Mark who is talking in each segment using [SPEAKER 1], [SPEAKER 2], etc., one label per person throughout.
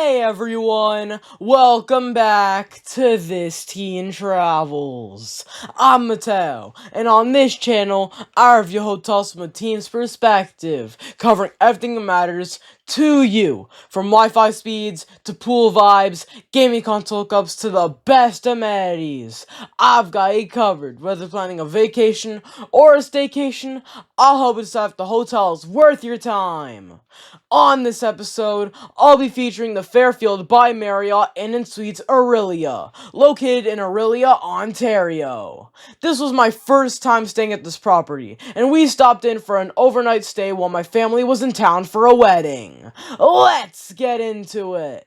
[SPEAKER 1] Hey everyone, welcome back to This Teen Travelz. I'm Mateo, and on this channel, I review hotels from a teen's perspective, covering everything that matters to you, from Wi-Fi speeds, to pool vibes, gaming console hookups, to the best amenities. I've got you covered, whether planning a vacation or a staycation, I'll help you decide if the hotel is worth your time. On this episode, I'll be featuring the Fairfield by Marriott Inn Suites Orillia, located in Orillia, Ontario. This was my first time staying at this property, and we stopped in for an overnight stay while my family was in town for a wedding. Let's get into it!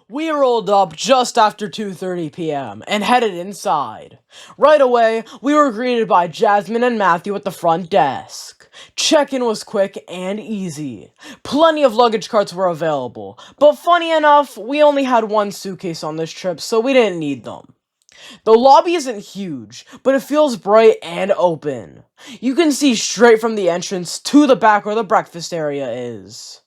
[SPEAKER 1] We rolled up just after 2:30 p.m. and headed inside. Right away, we were greeted by Jasmine and Matthew at the front desk. Check-in was quick and easy. Plenty of luggage carts were available, but funny enough, we only had one suitcase on this trip, so we didn't need them. The lobby isn't huge, but it feels bright and open. You can see straight from the entrance to the back where the breakfast area is.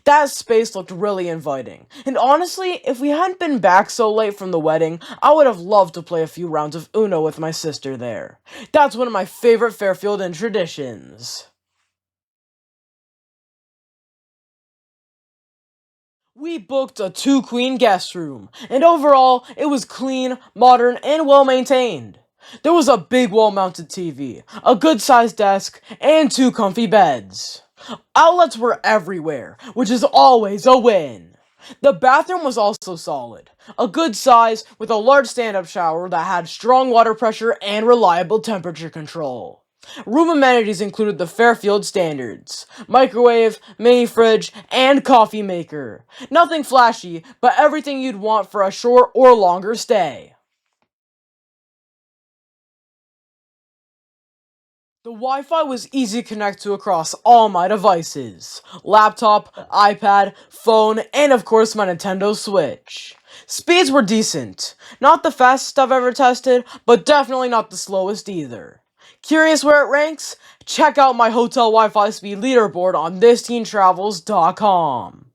[SPEAKER 1] That space looked really inviting, and honestly, if we hadn't been back so late from the wedding, I would have loved to play a few rounds of Uno with my sister there. That's one of my favorite Fairfield Inn traditions. We booked a 2-queen guest room, and overall, it was clean, modern, and well-maintained. There was a big wall-mounted TV, a good-sized desk, and 2 comfy beds. Outlets were everywhere, which is always a win. The bathroom was also solid, a good size with a large stand-up shower that had strong water pressure and reliable temperature control. Room amenities included the Fairfield standards: microwave, mini fridge, and coffee maker. Nothing flashy, but everything you'd want for a short or longer stay. The Wi-Fi was easy to connect to across all my devices: laptop, iPad, phone, and of course my Nintendo Switch. Speeds were decent. Not the fastest I've ever tested, but definitely not the slowest either. Curious where it ranks? Check out my hotel Wi-Fi speed leaderboard on thisteentravelz.com.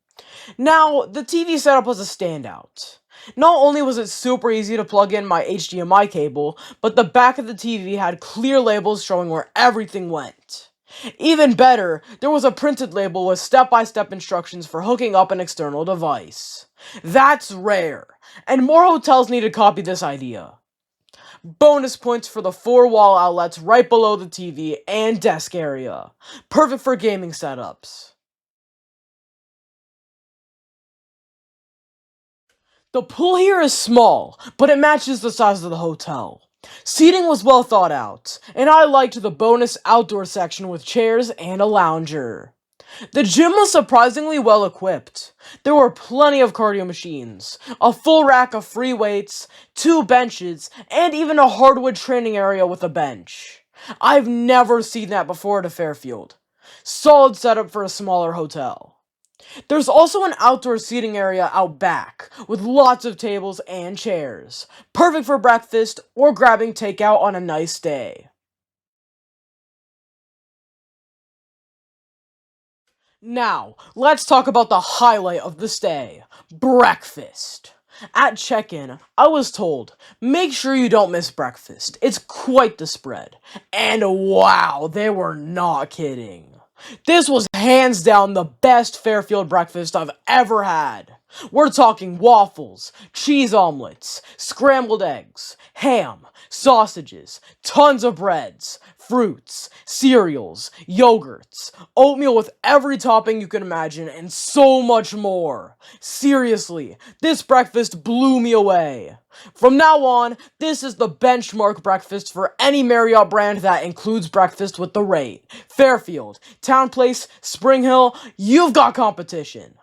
[SPEAKER 1] Now, the TV setup was a standout. Not only was it super easy to plug in my HDMI cable, but the back of the TV had clear labels showing where everything went. Even better, there was a printed label with step-by-step instructions for hooking up an external device. That's rare, and more hotels need to copy this idea. Bonus points for the 4 wall outlets right below the TV and desk area. Perfect for gaming setups. The pool here is small, but it matches the size of the hotel. Seating was well thought out, and I liked the bonus outdoor section with chairs and a lounger. The gym was surprisingly well equipped. There were plenty of cardio machines, a full rack of free weights, 2 benches, and even a hardwood training area with a bench. I've never seen that before at a Fairfield. Solid setup for a smaller hotel. There's also an outdoor seating area out back, with lots of tables and chairs. Perfect for breakfast or grabbing takeout on a nice day. Now, let's talk about the highlight of the stay: breakfast. At check-in, I was told, make sure you don't miss breakfast. It's quite the spread. And wow, they were not kidding. This was hands down the best Fairfield breakfast I've ever had. We're talking waffles, cheese omelets, scrambled eggs, ham, sausages, tons of breads, fruits, cereals, yogurts, oatmeal with every topping you can imagine, and so much more. Seriously, this breakfast blew me away. From now on, this is the benchmark breakfast for any Marriott brand that includes breakfast with the rate. Fairfield, Town Place, Spring Hill, you've got competition.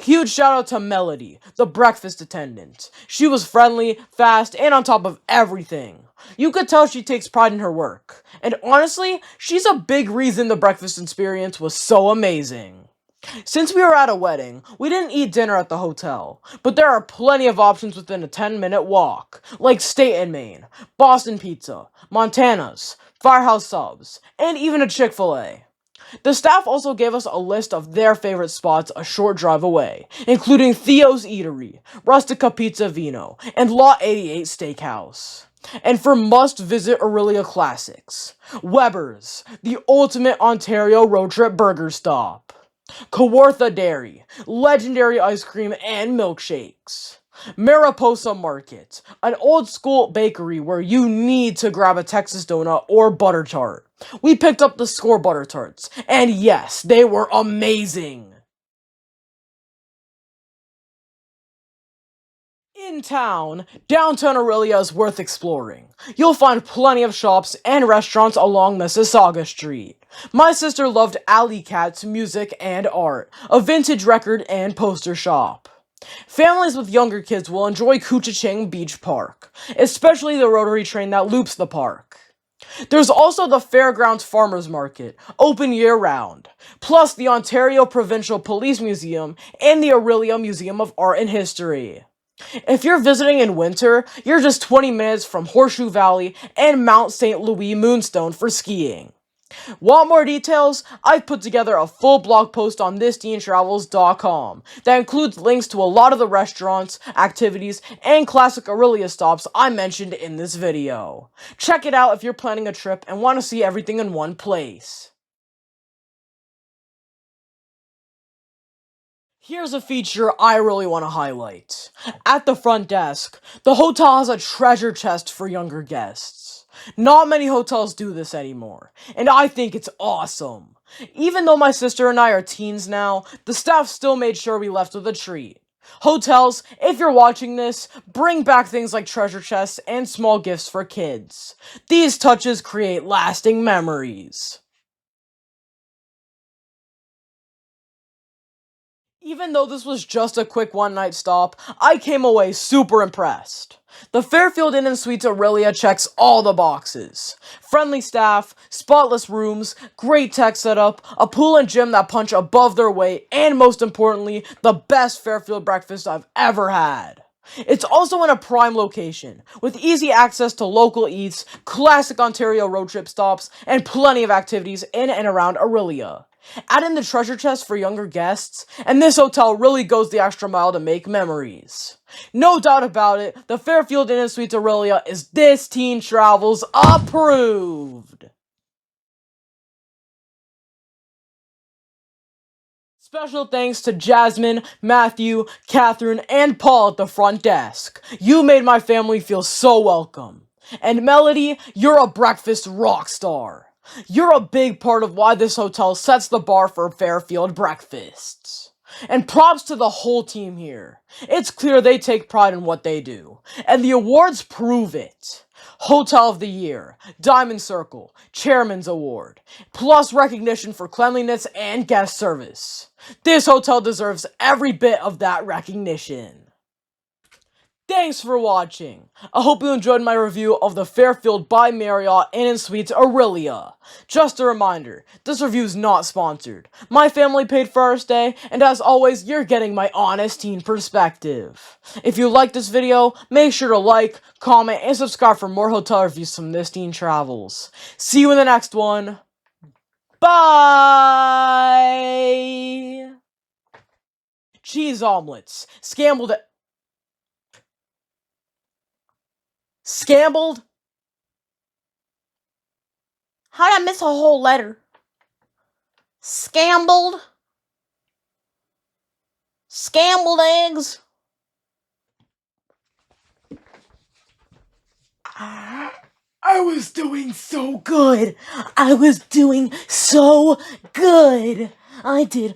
[SPEAKER 1] Huge shout out to Melody, the breakfast attendant. She was friendly, fast, and on top of everything. You could tell she takes pride in her work. And honestly, she's a big reason the breakfast experience was so amazing. Since we were at a wedding, we didn't eat dinner at the hotel, but there are plenty of options within a 10-minute walk, like State and Main, Boston Pizza, Montana's, Firehouse Subs, and even a Chick-fil-A. The staff also gave us a list of their favorite spots a short drive away, including Theo's Eatery, Rustica Pizza Vino, and Lot 88 Steakhouse. And for must-visit Orillia classics, Weber's, the ultimate Ontario road trip burger stop, Kawartha Dairy, legendary ice cream and milkshakes, Mariposa Market, an old-school bakery where you need to grab a Texas donut or butter tart. We picked up the Score butter tarts, and yes, they were amazing! In town, downtown Orillia is worth exploring. You'll find plenty of shops and restaurants along Mississauga Street. My sister loved Alley Cat's music and art, a vintage record and poster shop. Families with younger kids will enjoy Couchiching Beach Park, especially the rotary train that loops the park. There's also the Fairgrounds Farmers Market, open year-round, plus the Ontario Provincial Police Museum and the Orillia Museum of Art and History. If you're visiting in winter, you're just 20 minutes from Horseshoe Valley and Mount St. Louis Moonstone for skiing. Want more details? I've put together a full blog post on thisteentravelz.com that includes links to a lot of the restaurants, activities, and classic Orillia stops I mentioned in this video. Check it out if you're planning a trip and want to see everything in one place. Here's a feature I really want to highlight. At the front desk, the hotel has a treasure chest for younger guests. Not many hotels do this anymore, and I think it's awesome. Even though my sister and I are teens now, the staff still made sure we left with a treat. Hotels, if you're watching this, bring back things like treasure chests and small gifts for kids. These touches create lasting memories. Even though this was just a quick one-night stop, I came away super impressed. The Fairfield Inn Suites Orillia checks all the boxes. Friendly staff, spotless rooms, great tech setup, a pool and gym that punch above their weight, and most importantly, the best Fairfield breakfast I've ever had. It's also in a prime location, with easy access to local eats, classic Ontario road trip stops, and plenty of activities in and around Orillia. Add in the treasure chest for younger guests, and this hotel really goes the extra mile to make memories. No doubt about it, the Fairfield Inn Suites Orillia is This Teen Travelz approved! Special thanks to Jasmine, Matthew, Catherine, and Paul at the front desk. You made my family feel so welcome. And Melody, you're a breakfast rock star. You're a big part of why this hotel sets the bar for Fairfield breakfasts. And props to the whole team here. It's clear they take pride in what they do. And the awards prove it. Hotel of the Year, Diamond Circle, Chairman's Award, plus recognition for cleanliness and guest service. This hotel deserves every bit of that recognition. Thanks for watching. I hope you enjoyed my review of the Fairfield by Marriott Inn Suites Orillia. Just a reminder, this review is not sponsored. My family paid for our stay, and as always, you're getting my honest teen perspective. If you like this video, make sure to like, comment, and subscribe for more hotel reviews from This Teen Travelz. See you in the next one. Bye! Cheese omelets, scrambled Scambled? How did I miss a whole letter? Scambled? Scrambled eggs? I was doing so good. I was doing so good. I did